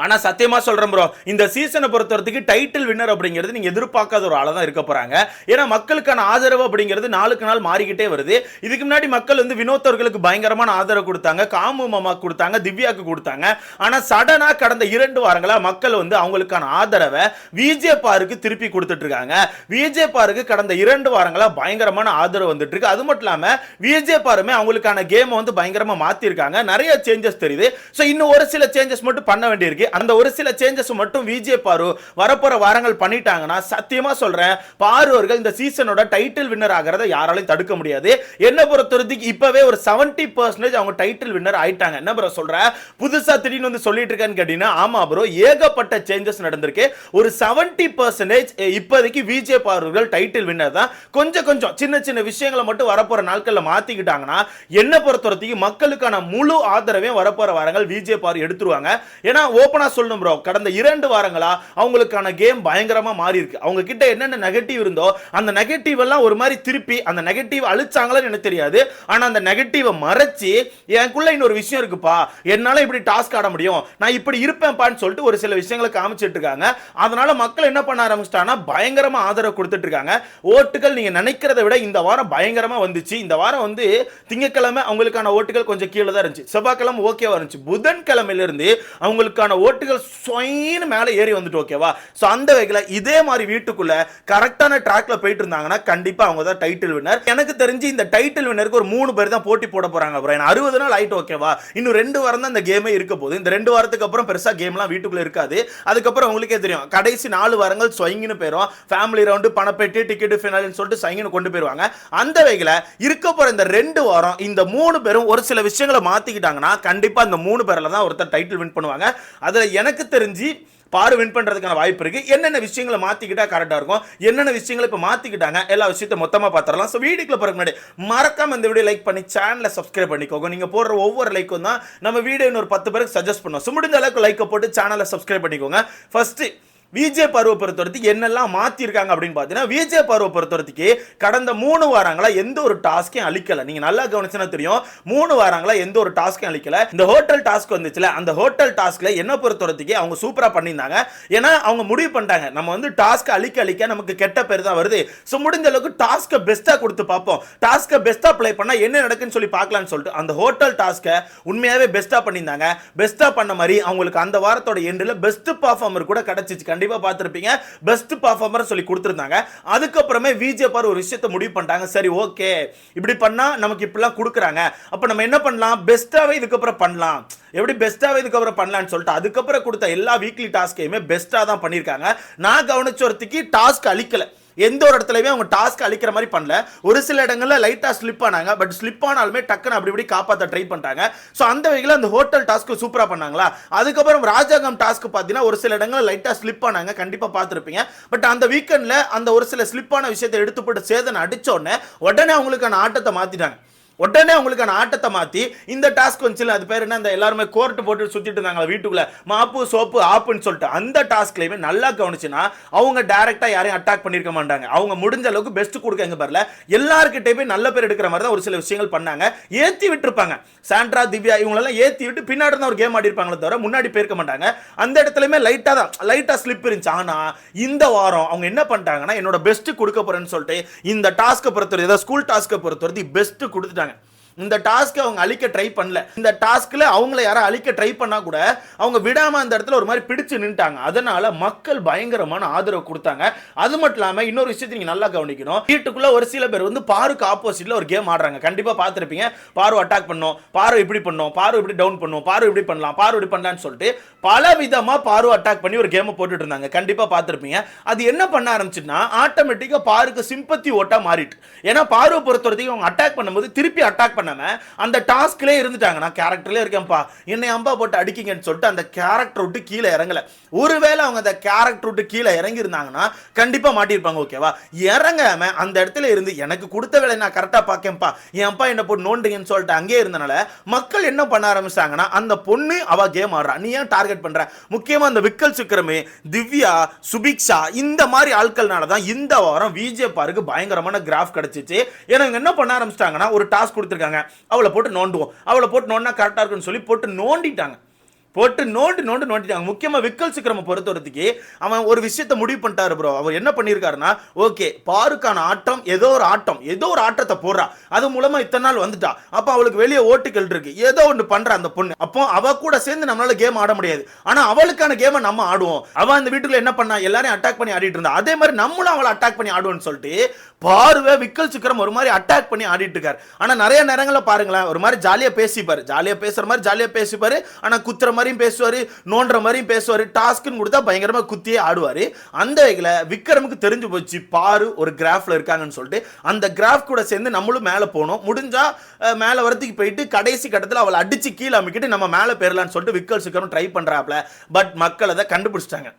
ஆனா சத்தியமா சொல்றேன் ப்ரோ, இந்த சீசனை பொறுத்தவரைக்கும் டைட்டில் வின்னர் அப்படிங்கிறது நீங்க எதிர்பார்க்காத ஒரு ஆளா தான் இருக்க போறாங்க. ஏன்னா மக்களுக்கான ஆதரவு அப்படிங்கிறது நாளுக்கு நாள் மாறிக்கிட்டே வருது. இதுக்கு முன்னாடி மக்கள் வந்து வினோத் அவர்களுக்கு பயங்கரமான ஆதரவு கொடுத்தாங்க, காமு மாமா கொடுத்தாங்க, திவ்யாக்கு கொடுத்தாங்க. ஆனா சடனா கடந்த 2 வாரங்களா மக்கள் வந்து அவங்களுக்கான ஆதரவை விஜே பாருக்கு திருப்பி கொடுத்துட்டு இருக்காங்க. விஜே பாருக்கு கடந்த 2 வாரங்களா பயங்கரமான ஆதரவு வந்துட்டு இருக்கு. அது மட்டும் இல்லாம விஜே பாருமே அவங்களுக்கான கேம் வந்து பயங்கரமா மாத்தி இருக்காங்க. நிறைய சேஞ்சஸ் தெரியுது. சோ இன்னும் ஒரு சில சேஞ்சஸ் மட்டும் பண்ண வேண்டியிருக்கு. அந்த ஒரு சில சேஞ்சஸ் மட்டும் விஜே பாரு வரப்போற வாரங்கள் பண்ணிட்டாங்கன்னா சத்தியமா சொல்றேன், பாரு அவர்கள் இந்த சீசனோட டைட்டில் வின்னர் ஆகிறத யாராலையும் தடுக்க முடியாது. என்ன பொறுத்தவரைக்கும் இப்பவே ஒரு 70% அவங்க டைட்டில் வின்னர் ஆயிட்டாங்க. என்ன ப்ரோ சொல்ற, புதுசா திடீர்னு வந்து சொல்லிட்டு இருக்கேன்னு கேட்டீங்கன்னா, ஆமா ப்ரோ, ஏகப்பட்ட சேஞ்சஸ் நடந்திருக்கு. ஒரு 70% இப்போதைக்கு விஜே பாரு டைட்டில் வின்னர் தான். கொஞ்சம் கொஞ்சம் சின்ன சின்ன விஷயங்களை மட்டும் வரப்போற நாட்கள்ல மாத்திக்கிட்டாங்கன்னா என்ன பொறுத்தவரைக்கும் மக்களுக்கான முழு ஆதரவையும் வரப்போற வாரங்கள் விஜே பாரு எடுத்துருவாங்க. ஏன்னா ஓபனா சொல்லணும் ப்ரோ, கடந்த 2 வாரங்களா அவங்களுக்கான கேம் பயங்கரமா மாறி இருக்கு. அவங்க கிட்ட என்னென்ன நெகட்டிவ் இருந்தோ அந்த நெகட்டிவ் எல்லாம் ஒரு மாதிரி திருப்பி அந்த நெகட்டிவ் அழிச்சாங்களன்னு எனக்கு தெரியாது. ஆனா அந்த நெகட்டிவை மறைச்சு எனக்குள்ள இன்னொரு விஷயம் இருக்குப்பா, என்னால இப்படி டாஸ்க் ஆட முடியும், நான் இப்படி இருப்பேன்பான்னு சொல்லிட்டு ஒரு சில விஷயங்களை காமிச்சிட்டு இருக்காங்க. அதனால மக்கள் என்ன பண்ண ஆரம்பிச்சிட்டாங்கன்னா பயங்கரமா ஆதரவு கொடுத்துட்டு இருக்காங்க. ஓட்டுகள் நீங்க நினைக்கிறத விட இந்த வாரம் பயங்கரமா வந்துச்சு. இந்த வாரம் வந்து திங்கட்கிழமை அவங்களுக்கான ஓட்டுகள் கொஞ்சம் கீழே தான் இருந்துச்சு, செவ்வாய்க்கிழமை ஓகேவா இருந்துச்சு, புதன்கிழமையில இருந்து அவங்களுக்கான ஓட்டுகள் சொயின்னு மேலே ஏறி வந்துட்டு ஓகேவா. சோ அந்த வகையில் இதே மாதிரி வீட்டுக்குள்ள கரெக்டான ட்ராக்ல போயிட்டு இருந்தாங்கன்னா கண்டிப்பா அவங்க தான் டைட்டில் வின்னர். எனக்கு தெரிஞ்சு இந்த டைட்டில் வின்னருக்கு ஒரு 3 பேர் தான் போட்டி போட போறாங்க ப்ரோ. 60 நாள் ஆயிட்டு ஓகேவா, இன்னும் 2 வாரம் தான் இந்த கேமே இருக்க போகுது. இந்த 2 வாரத்துக்கு அப்புறம் பெருசா கேம்லாம் வீட்டுக்குள்ள இருக்காது. அதுக்கப்புறம் உங்களுக்கே தெரியும், கடைசி 4 வாரங்கள் சொயின்னு போயிடும். ஃபேமிலி ரவுண்டு, பணப்பெட்டி, டிக்கெட், ஃபினாலின்னு சொல்லிட்டு சொயின்னு கொண்டு போயிருவாங்க. அந்த வகையில் இருக்க போற இந்த 2 வாரம் இந்த 3 பேரும் ஒரு சில விஷயங்களை மாத்திக்கிட்டாங்கன்னா கண்டிப்பா இந்த 3 பேர்ல தான் ஒருத்தர் டைட்டில் வின் பண்ணுவாங்க. அதுல எனக்கு தெரிஞ்சு பாரு வின் பண்றதுக்கான வாய்ப்பு இருக்கு. என்னென்ன விஷயங்களை மாத்திக்கிட்டா கரெக்டா இருக்கும், என்னென்ன விஷயங்களை இப்ப மாத்திக்கிட்டாங்க, எல்லா விஷயத்தையும் மொத்தமா பாத்துறலாம். சோ வீடியோக்குள்ள போறதுக்கு முன்னாடி மறக்காம இந்த வீடியோ லைக் பண்ணி சேனலை சப்ஸ்கிரைப் பண்ணிக்கோங்க. நீங்க போடுற ஒவ்வொரு லைக்கும் தான் நம்ம வீடியோ இன்னொரு 10 பேருக்கு சஜஸ்ட் பண்ணுவோம். சோ முடிஞ்ச அளவுக்கு லைக் போட்டு சேனலை சப்ஸ்கிரைப் பண்ணிக்கோங்க. ஃபர்ஸ்ட் விஜே பருவ பொறுத்தவரைக்கும் என்னெல்லாம் மாத்தி இருக்காங்க அப்படின்னு பார்த்தீங்கன்னா, விஜே பருவ பொறுத்தவரைக்கும் கடந்த 3 வாரங்களா எந்த ஒரு டாஸ்கையும் அளிக்கல. நீங்க நல்லா கவனிச்சா தெரியும், 3 வாரங்களா எந்த ஒரு டாஸ்கையும் அளிக்கல. இந்த ஹோட்டல் டாஸ்க் வந்துச்சுல, அந்த ஹோட்டல் டாஸ்க்ல என்ன பொறுத்தவரைக்கும் அவங்க சூப்பரா பண்ணியிருந்தாங்க. ஏன்னா அவங்க முடிவு பண்ணிட்டாங்க, நம்ம வந்து டாஸ்க் அளிக்க நமக்கு கெட்ட பேர் தான் வருது. ஸோ முடிஞ்ச அளவுக்கு டாஸ்க்கை பெஸ்டா கொடுத்து பார்ப்போம், டாஸ்க்கை பெஸ்டா ப்ளே பண்ணா என்ன நடக்குன்னு சொல்லி பார்க்கலாம்னு சொல்லிட்டு அந்த ஹோட்டல் டாஸ்க்கை உண்மையாவே பெஸ்டா பண்ணியிருந்தாங்க. பெஸ்டா பண்ண மாதிரி அவங்களுக்கு அந்த வாரத்தோட எண்டில் பெஸ்ட் பர்ஃபார்மர் கூட கிடைச்சிச்சு. கண்டிப்பா பார்த்திருப்பீங்க, பெஸ்ட் பர்ஃபார்மர் சொல்லி கொடுத்திருந்தாங்க. அதுக்கு அப்புறமே விஜே பார் ஒரு விஷயத்தை முடிவு பண்ணிட்டாங்க. சரி ஓகே, இப்படி பண்ணா நமக்கு இப்படிலாம் கொடுக்குறாங்க, அப்ப நம்ம என்ன பண்ணலாம், பெஸ்டாவே இதுக்கு அப்புறம் பண்ணலாம், எப்படி பெஸ்டாவே இதுக்கு அப்புறம் பண்ணலாம்னு சொல்லிட்டு அதுக்கப்புறம் கொடுத்த எல்லா வீக்லி டாஸ்கையுமே பெஸ்டா தான் பண்ணியிருக்காங்க. நான் கவனிச்ச ஒருத்திக்கு டாஸ்க் அளிக்கல, எந்த ஒரு இடத்துலயுமே அவங்க டாஸ்க் அளிக்கிற மாதிரி பண்ணல. ஒரு சில இடங்கள்ல லைட்டா ஸ்லிப் ஆனாங்க, பட் ஸ்லிப் ஆனாலுமே டக்குன்னு அப்படி இப்படி காப்பாற்ற ட்ரை பண்ணிட்டாங்க. சோ அந்த வகையில் அந்த ஹோட்டல் டாஸ்க் சூப்பரா பண்ணாங்களா. அதுக்கப்புறம் ராஜாங்கம் டாஸ்க் பார்த்தீங்கன்னா ஒரு சில இடங்கள்ல லைட்டா ஸ்லிப் ஆனாங்க, கண்டிப்பா பார்த்துருப்பீங்க. பட் அந்த வீக்கெண்ட்ல அந்த ஒரு சில ஸ்லிப்பான விஷயத்தை எடுத்து போட்டு சேதனை அடிச்ச உடனே அவங்களுக்கான ஆட்டத்தை மாத்திட்டாங்க. உடனே அவங்களுக்கான ஆட்டத்தை மாத்தி இந்த டாஸ்க் வந்துச்சு, அது பேர் என்ன, அந்த எல்லாருமே கோர்ட் போட்டு சுத்திட்டு இருந்தாங்க வீட்டுக்குள்ள, மாப்பு சோப்பு ஆப்புன்னு சொல்லிட்டு அந்த டாஸ்க்லயுமே நல்லா கவனிச்சுன்னா அவங்க டைரக்டா யாரையும் அட்டாக் பண்ணிருக்க மாட்டாங்க. அவங்க முடிஞ்ச அளவுக்கு பெஸ்ட் கொடுக்க எங்க பாருல எல்லார்கிட்டயுமே நல்ல பேர் எடுக்கிற மாதிரி தான் ஒரு சில விஷயங்கள் பண்ணாங்க. ஏத்தி விட்டுருப்பாங்க, சாண்ட்ரா, திவ்யா இவங்களெல்லாம் ஏத்தி விட்டு பின்னாடி தான் ஒரு கேம் ஆடி இருப்பாங்களே தவிர முன்னாடி போயிருக்க மாட்டாங்க. அந்த இடத்துலயுமே லைட்டா ஸ்லிப் இருந்துச்சு. ஆனா இந்த வாரம் அவங்க என்ன பண்ணிட்டாங்கன்னா, என்னோட பெஸ்ட் கொடுக்க போறேன்னு சொல்லிட்டு இந்த டாஸ்க்கை பொறுத்தவரை, ஸ்கூல் டாஸ்க்கை பொறுத்தவரை பெஸ்ட் கொடுத்துட்டாங்க. இந்த டாஸ்க் அவங்க அழிக்க ட்ரை பண்ணல. இந்த டாஸ்க்ல அவங்கள யாரும் அழிக்க ட்ரை பண்ணா கூட அவங்க விடாம அந்த இடத்துல ஒரு மாதிரி பிடிச்சு நின்ட்டாங்க. அதனால மக்கள் பயங்கரமான ஆதரவு கொடுத்தாங்க. அது மட்டும் இல்லாம இன்னொரு விஷயத்தை நீங்க நல்லா கவனிக்கணும், வீட்டுக்குள்ள ஒரு சில பேர் வந்து பாருக்கு ஆப்போசிட்ல ஒரு கேம் ஆடுறாங்க. கண்டிப்பா பார்த்திருப்பீங்க, பாரு அட்டாக் பண்ணோம், பாரு இப்படி பண்ணோம், பாரு இப்படி டவுன் பண்ணோம், பாரு இப்படி பண்ணலாம், பாரு இப்படி பண்ணலாம்னு சொல்லிட்டு பல விதமா பாரு அட்டாக் பண்ணி ஒரு கேம் போட்டுட்டு இருந்தாங்க. கண்டிப்பா பார்த்திருப்பீங்க. அது என்ன பண்ண ஆரம்பிச்சுன்னா ஆட்டோமேட்டிக்கா பாருக்கு சிம்பத்தி ஓட்டா மாறிட்டு. ஏன்னா பாருவை பொறுத்தவரைக்கும் அவங்க அட்டாக் பண்ணும்போது திருப்பி அட்டாக் பண்ணாம அந்த டாஸ்க்லே இருந்துட்டாங்க. நான் கேரக்டர்ல இருக்கேன்ப்பா, என்னை அம்பா போட்டு அடிக்கிங்கன்னு சொல்லிட்டு அந்த கேரக்டர் விட்டு கீழே இறங்கல. ஒருவேளை அவங்க அந்த கேரக்டர் விட்டு கீழே இறங்கி இருந்தாங்கன்னா கண்டிப்பா மாட்டிருப்பாங்க. ஓகேவா, இறங்காம அந்த இடத்துல இருந்து எனக்கு கொடுத்த வேலை நான் கரெக்டா பாக்கேன்ப்பா, என் அப்பா என்ன போட்டு நோண்டுங்கன்னு சொல்லிட்டு அங்கேயே இருந்தனால மக்கள் என்ன பண்ண ஆரம்பிச்சாங்கன்னா, அந்த பொண்ணு அவ கேம் ஆடுறா, நீ ஏன் டார்கெட் பண்ற, முக்கியமா அந்த விக்கல் சுக்கிரமே, திவ்யா, சுபிக்ஷா இந்த மாதிரி ஆட்கள்னால தான் இந்த வாரம் விஜே பாருக்கு பயங்கரமான கிராஃப் கிடைச்சிச்சு. ஏன்னா என்ன பண்ண ஆரம்பிச்சிட்டாங்கன்னா, ஒரு டாஸ்க் கொடுத்துருக்காங்க, அவளை போட்டு நோண்டுவோம், அவளை போட்டு நோண்டா கரெக்டா இருக்குன்னு சொல்லி போட்டு நோண்டிட்டாங்க. போட்டு நோண்டிட்டாங்க. முக்கியமா விக்கல் சிக்ரம பொறுத்தவரைக்கு அவன் ஒரு விஷயத்தை முடிவு பண்ணிட்டாரு ப்ரோ. அவர் என்ன பண்ணியிருக்காருன்னா, ஓகே பாருக்கான ஆட்டம் ஏதோ ஒரு ஆட்டத்தை போடுறா, அது மூலமா இத்தனை நாள் வந்துட்டா, அப்ப அவளுக்கு வெளியே ஓட்டுகள் இருக்கு, ஏதோ ஒன்று பண்ற அந்த பொண்ணு, அப்போ அவ கூட சேர்ந்து நம்மளால கேம் ஆட முடியாது, ஆனா அவளுக்கான கேமை நம்ம ஆடுவோம். அவ அந்த வீட்டுக்குள்ள என்ன பண்ணா, எல்லாரையும் அட்டாக் பண்ணி ஆடிட்டு இருந்தா, அதே மாதிரி நம்மளும் அவளை அட்டாக் பண்ணி ஆடுவோம்னு சொல்லிட்டு பார்வை விக்கல் சிக்ரம் ஒரு மாதிரி அட்டாக் பண்ணி ஆடிட்டு இருக்காரு. ஆனா நிறைய நேரங்களில் பாருங்களேன், ஒரு மாதிரி ஜாலியா பேசிப்பாரு, ஜாலியா பேசுற மாதிரி ஜாலியா பேசிப்பாரு, ஆனா குத்துற மாதிரியும் பேசுவாரு, நோன்ற மாதிரியும் பேசுவாரு, டாஸ்க்னு கொடுத்தா பயங்கரமா குத்தியே ஆடுவாரு. அந்த வகையில விக்ரமுக்கு தெரிஞ்சு போச்சு பாரு ஒரு கிராஃப்ல இருக்காங்கன்னு சொல்லிட்டு அந்த கிராஃப் கூட சேர்ந்து நம்மளும் மேல போனோம், முடிஞ்சா மேல வரதுக்கு போயிட்டு கடைசி கட்டத்தில் அவளை அடிச்சு கீழே அமைக்கிட்டு நம்ம மேல போயிடலாம்னு சொல்லிட்டு விக்கல் சிக்ரம் ட்ரை பண்றாப்ல. பட் மக்கள் அதை கண்டுபிடிச்சிட்டாங்க.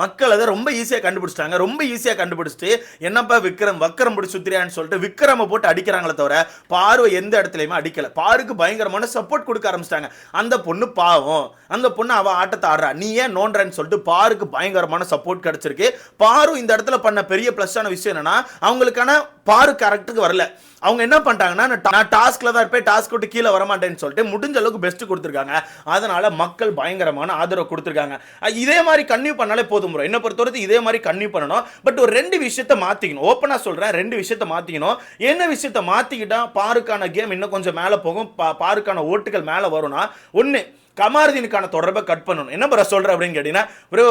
மக்கள் அதை ரொம்ப ஈஸியாக கண்டுபிடிச்சிட்டாங்க. ரொம்ப ஈஸியாக கண்டுபிடிச்சிட்டு என்னப்பா வக்கரம் பிடிச்சி சுத்திரியான்னு சொல்லிட்டு விக்ரமை போட்டு அடிக்கிறாங்களே தவிர பார்வை எந்த இடத்துலையுமே அடிக்கல. பாருக்கு பயங்கரமான சப்போர்ட் கொடுக்க ஆரம்பிச்சிட்டாங்க. அந்த பொண்ணு பாவம், அந்த பொண்ணு அவ ஆட்டத்தை ஆடுறா, நீ ஏன் நோன்றன்னு சொல்லிட்டு பாருக்கு பயங்கரமான சப்போர்ட் கிடைச்சிருக்கு. பாரு இந்த இடத்துல பண்ண பெரிய பிளஸ்ஸான விஷயம் என்னன்னா, அவங்களுக்கான பாரு கரெக்டுக்கு வரல. அவங்க என்ன பண்ணிட்டாங்கன்னா, நான் டாஸ்க்ல தான் இருப்பேன், டாஸ்க் விட்டு கீழே வரமாட்டேன்னு சொல்லிட்டு முடிஞ்ச அளவுக்கு பெஸ்ட் கொடுத்துருக்காங்க. அதனால மக்கள் பயங்கரமான ஆதரவு கொடுத்துருக்காங்க. இதே மாதிரி கன்னியூ பண்ணாலே போதும் ப்ரோ. என்ன பொறுத்தவரைக்கும் இதே மாதிரி கன்னியூ பண்ணணும். பட் ஒரு 2 விஷயத்தை மாத்திக்கணும். ஓப்பனா சொல்றேன், 2 விஷயத்தை மாத்திக்கணும். என்ன விஷயத்தை மாத்திக்கிட்டா பாருக்கான கேம் இன்னும் கொஞ்சம் மேல போகும், பாருக்கான ஓட்டுகள் மேல வரும்னா, ஒன்னு கமாருதீனுக்கான தொடர்பை கட் பண்ணணும். என்ன ப்ரோ சொல்ற அப்படின்னு கேட்டீங்கன்னா, ப்ரோ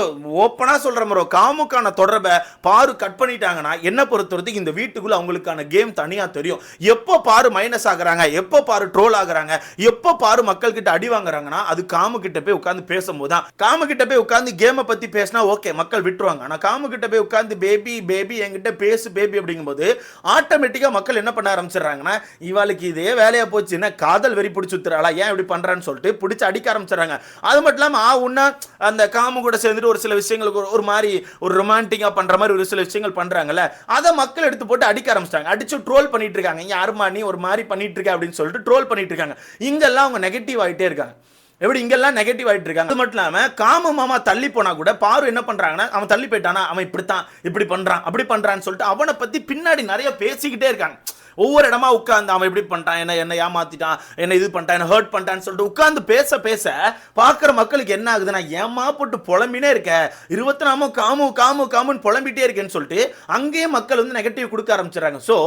ஓப்பனா சொல்ற ப்ரோ, காமுக்கான தொடர்பை பாரு கட் பண்ணிட்டாங்கன்னா என்ன பொறுத்தவரைக்கும் இந்த வீட்டுக்குள்ள அவங்களுக்கான கேம் தனியா தெரியும். எப்போ பாரு மைனஸ் ஆகுறாங்க, எப்போ பாரு ட்ரோல் ஆகுறாங்க, எப்போ பாரு மக்கள் கிட்ட அடி வாங்குறாங்கன்னா அது காமு கிட்ட போய் உட்கார்ந்து பேசும்போது தான். காமு கிட்ட போய் உட்கார்ந்து கேமை பத்தி பேசினா ஓகே மக்கள் விட்டுருவாங்க. ஆனா காமு கிட்ட போய் உட்கார்ந்து பேபி என்கிட்ட பேசு பேபி அப்படிங்கும்போது ஆட்டோமேட்டிக்கா மக்கள் என்ன பண்ண ஆரம்பிச்சிடறாங்கன்னா, இவாளுக்கு இதே வேலையா போச்சு, என்ன காதல் வெறி பிடிச்சி சுத்துறாளா, ஏன் இப்படி பண்றான்னு சொல்லிட்டு பிடிச்சி அடிக்க ஆரம்பிச்சாங்க. அது மட்டும் இல்லாம அந்த காமு கூட சேர்ந்துட்டு ஒரு சில விஷயங்களுக்கு ஒரு மாதிரி ஒரு ரொமான்டிக்கா பண்ற மாதிரி ஒரு சில விஷயங்கள் பண்றாங்கல்ல, அதை மக்கள் எடுத்து போட்டு அடிக்க ஆரம்பிச்சிட்டாங்க. அடிச்சு ட்ரோல் பண்ணிட்டு இருக்காங்க. யாருமா நீ ஒரு மாதிரி பண்ணிட்டு இருக்க அப்படின்னு சொல்லிட்டு ட்ரோல் பண்ணிட்டு இருக்காங்க. இங்கெல்லாம் அவங்க நெகட்டிவ் ஆகிட்டே இருக்காங்க. எப்படி இங்கெல்லாம் நெகட்டிவ் ஆகிட்டு இருக்காங்க. அது மட்டும் இல்லாம காமு மாமா தள்ளி போனா கூட பாரு என்ன பண்றாங்கன்னா, அவன் தள்ளி போயிட்டானா, அவன் இப்படித்தான் இப்படி பண்றான் அப்படி பண்றான்னு சொல்லிட்டு அவனை பத்தி பின்னாடி நிறைய பேசிக்கிட்டே இருக்காங்க. ஒவ்வொரு இடமா உட்கார்ந்து அவன் எப்படி பண்ணிட்டான், என்ன ஏமாத்திட்டான், என்ன இது பண்ணிட்டான், என்ன ஹர்ட் பண்ணிட்டான்னு சொல்லிட்டு உட்கார்ந்து பேச பார்க்குற மக்களுக்கு என்ன ஆகுதுன்னா, ஏமா போட்டு புலம்பினே இருக்க, 24 காமுன்னு புலம்பிட்டே இருக்கேன்னு சொல்லிட்டு அங்கேயே மக்கள் வந்து நெகட்டிவ் கொடுக்க ஆரம்பிச்சிடறாங்க. ஸோ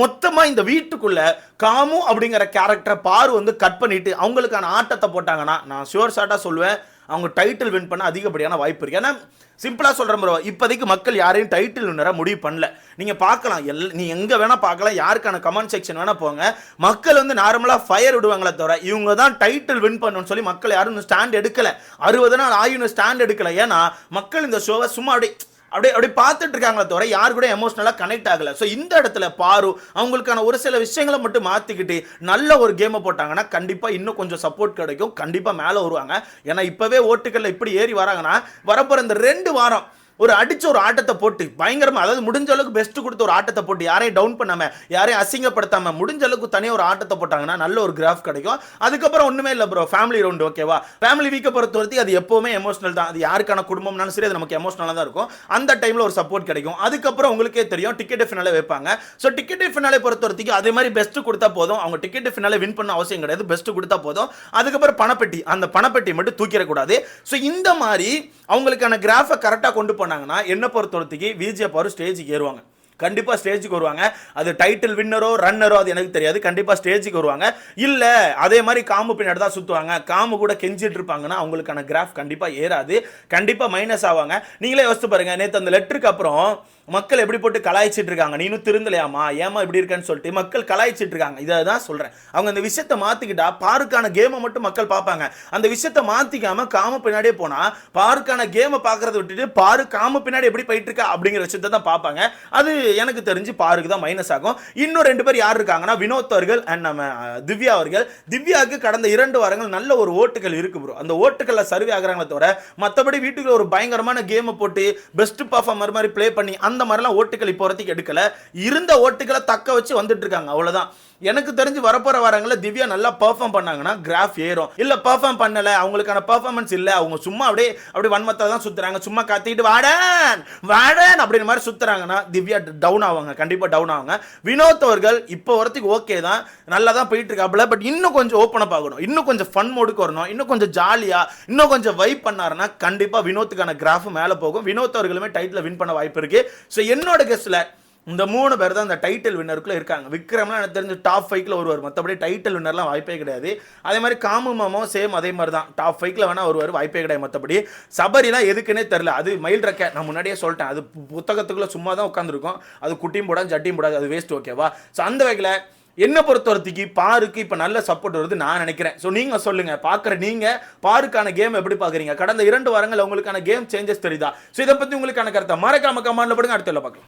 மொத்தமாக இந்த வீட்டுக்குள்ள காமு அப்படிங்கிற கேரக்டரை பாரு வந்து கட் பண்ணிட்டு அவங்களுக்கான ஆட்டத்தை போட்டாங்கன்னா நான் ஷுவர் ஷார்ட்டாக சொல்லுவேன், அவங்க டைட்டில் வின் பண்ண அதிகப்படியான வாய்ப்பு இருக்கு. ஏன்னா சிம்பிளா சொல்றேன் ப்ரோ, இப்போதைக்கு மக்கள் யாரையும் டைட்டில் வின்னரா முடிவு பண்ணல. நீங்க பார்க்கலாம், நீ எங்க வேணா பார்க்கலாம், யாருக்கான கமெண்ட் செக்ஷன் வேணா போங்க, மக்கள் வந்து நார்மலா ஃபயர் விடுவாங்களே தவிர இவங்க தான் டைட்டில் வின் பண்ணணும்னு சொல்லி மக்கள் யாரும் ஸ்டாண்ட் எடுக்கல. 60 நாள் ஆயுன்னு ஸ்டாண்ட் எடுக்கல. ஏன்னா மக்கள் இந்த ஷோவை சும்மா அப்படி பார்த்துட்டு இருக்காங்களே தவிர யாரு கூட எமோஷனலாக கனெக்ட் ஆகல. ஸோ இந்த இடத்துல பாரு அவங்களுக்கான ஒரு சில விஷயங்களை மட்டும் மாற்றிக்கிட்டு நல்ல ஒரு கேமை போட்டாங்கன்னா கண்டிப்பாக இன்னும் கொஞ்சம் சப்போர்ட் கிடைக்கும், கண்டிப்பாக மேலே வருவாங்க. ஏன்னா இப்போவே ஓட்டுகளில் இப்படி ஏறி வராங்கன்னா வரப்போகிற இந்த 2 வாரம் ஒரு அடிச்ச ஒரு ஆட்டத்தை போட்டு பயங்கரமா, அதாவது முடிஞ்ச அளவுக்கு பெஸ்ட் கொடுத்த ஒரு ஆட்டத்தை போட்டு யாரையும் டவுன் பண்ணாம யாரையும் அசிங்கப்படுத்தாம முடிஞ்ச அளவுக்கு தனியாக ஒரு ஆட்டத்தை போட்டாங்கன்னா நல்ல ஒரு கிராஃப் கிடைக்கும். அதுக்கப்புறம் ஒண்ணுமே இல்லை ப்ரோ, ஃபேமிலி ரவுண்ட். ஓகேவா, ஃபேமிலி வீக்கை பொறுத்த வரைக்கும் அது எப்பவுமே எமோஷனல் தான். அது யாருக்கான குடும்பம்னாலும் சரி அது நமக்கு எமோஷனலாக தான் இருக்கும். அந்த டைம்ல ஒரு சப்போர்ட் கிடைக்கும். அதுக்கப்புறம் உங்களுக்கே தெரியும் டிக்கெட் ஃபினாலே வைப்பாங்க. ஸோ டிக்கெட் ஃபினாலே பொறுத்த வரைக்கும் அதே மாதிரி பெஸ்ட் கொடுத்தா போதும். அவங்க டிக்கெட் ஃபினாலே வின் பண்ண அவசியம் கிடையாது, பெஸ்ட் கொடுத்தா போதும். அதுக்கப்புறம் பணப்பெட்டி, அந்த பணப்பெட்டி மட்டும் தூக்கிடக்கூடாது. ஸோ இந்த மாதிரி அவங்களுக்கான கிராஃபை கரெக்டாக கொண்டு போனாங்கன்னா என்ன பொறுத்தவரைக்கு விஜய் பாரு ஸ்டேஜுக்கு ஏறுவாங்க. கண்டிப்பா ஸ்டேஜுக்கு வருவாங்க. அது டைட்டில் வின்னரோ ரன்னரோ அது எனக்கு தெரியாது, கண்டிப்பா ஸ்டேஜுக்கு வருவாங்க. இல்ல அதே மாதிரி காமு பின்னாடி தான் சுத்துவாங்க, காமு கூட கெஞ்சிட்டு இருப்பாங்கன்னா அவங்களுக்கான கிராஃப் கண்டிப்பா ஏறாது, கண்டிப்பா மைனஸ் ஆவாங்க. நீங்களே யோசிச்சு பாருங்க, நேற்று அந்த லெட்டருக்கு அப்புறம் மக்கள் எப்படி போட்டு கலாய்ச்சிட்டு இருக்காங்க, நீனும் திருந்தலையாமா ஏமா இப்படி இருக்கன்னு சொல்லிட்டு மக்கள் கலாய்ச்சிட்டு இருக்காங்க. இதை தான் சொல்றேன், அவங்க அந்த விஷயத்தை மாத்திக்கிட்டா பாருக்கான கேமை மட்டும் மக்கள் பார்ப்பாங்க. அந்த விஷயத்தை மாத்திக்காம காம பின்னாடியே போனா பாருக்கான கேமை பார்க்கறத விட்டுட்டு பாரு காம பின்னாடி எப்படி போயிட்டு இருக்கா அப்படிங்கிற விஷயத்தை தான் பார்ப்பாங்க. அது எனக்கு தெரிஞ்சு பாருக்கு தான் மைனஸ் ஆகும். இன்னும் 2 பேர் யார் இருக்காங்கன்னா, வினோத் அவர்கள் அண்ட் நம்ம திவ்யா அவர்கள். திவ்யாவுக்கு கடந்த 2 வாரங்கள் நல்ல ஒரு ஓட்டுகள் இருக்கு ப்ரோ. அந்த ஓட்டுகள்ல சர்வே ஆகுறாங்களே தவிர மற்றபடி வீட்டுக்குள்ள ஒரு பயங்கரமான கேமை போட்டு பெஸ்ட் பர்ஃபார்மர் மாதிரி பிளே பண்ணி அந்த மாதிரிலாம் ஓட்டுகள் இப்போ வரைக்கும் எடுக்கல. இருந்த ஓட்டுகளை தக்க வச்சு வந்துட்டு இருக்காங்க, அவ்வளவுதான். எனக்கு தெரிஞ்சு வரப்போற வாரங்கள திவ்யா நல்லா பெர்ஃபார்ம் பண்ணாங்கன்னா கிராஃப் ஏறும். இல்ல பெர்ஃபார்ம் பண்ணல, அவங்களுக்கான பெர்ஃபார்மன்ஸ் இல்ல, அவங்க சும்மா அப்படியே வன்மத்தா தான் சுத்துறாங்க, சும்மா கத்திட்டு வாடன் வாடன் அப்படின்ற மாதிரி சுத்துறாங்கன்னா திவ்யா டவுன் ஆவாங்க, கண்டிப்பா டவுன் ஆவாங்க. வினோத் அவர்கள் இப்போ வரத்துக்கு ஓகே தான், நல்லா தான் போயிட்டு இருக்காப்ல. பட் இன்னும் கொஞ்சம் ஓப்பன் அப் ஆகணும், இன்னும் கொஞ்சம் ஃபன் மோடுக்கு வரணும், இன்னும் கொஞ்சம் ஜாலியா, இன்னும் கொஞ்சம் வைப் பண்ணாருன்னா கண்டிப்பா வினோத்துக்கான கிராஃப் மேல போகும். வினோத் அவர்களுமே டைட்டில் வின் பண்ண வாய்ப்பு இருக்கு. ஸோ என்னோட கெஸ்ட்ல இந்த 3 பேர் தான் இந்த டைட்டில் வின்னருக்குள்ள இருக்காங்க. விக்ரம்லாம் எனக்கு தெரிஞ்சு டாப் 5ல வருவார், மற்றபடி டைட்டில் வின்னர்லாம் வாய்ப்பே கிடையாது. அதே மாதிரி காமு மாமாவும் சேம் அதே மாதிரி தான், டாப் 5ல வேணா வருவார், வாய்ப்பே கிடையாது. மற்றபடி சபரிலாம் எதுக்குன்னே தெரியல, அது மயில் ரெக்க, நான் முன்னாடியே சொல்லிட்டேன், அது புத்தகத்துக்குள்ள சும்மா தான் உட்காந்துருக்கும், அது குட்டியும் போடாது ஜட்டியும் போடாது, அது வேஸ்ட். ஓகேவா? ஸோ அந்த வகையில் என்ன பொறுத்தவரைக்கு பாருக்கு இப்போ நல்ல சப்போர்ட் வருது நான் நினைக்கிறேன். ஸோ நீங்க சொல்லுங்க, பார்க்குற நீங்க பாருக்கான கேம் எப்படி பார்க்குறீங்க? கடந்த 2 வாரங்கள் உங்களுக்கான கேம் சேஞ்சஸ் தெரியுதா? ஸோ இதை பற்றி உங்களுக்கான கருத்தை மறக்காம கமெண்ட்ல போடுங்க. அடுத்த பார்க்கலாம்.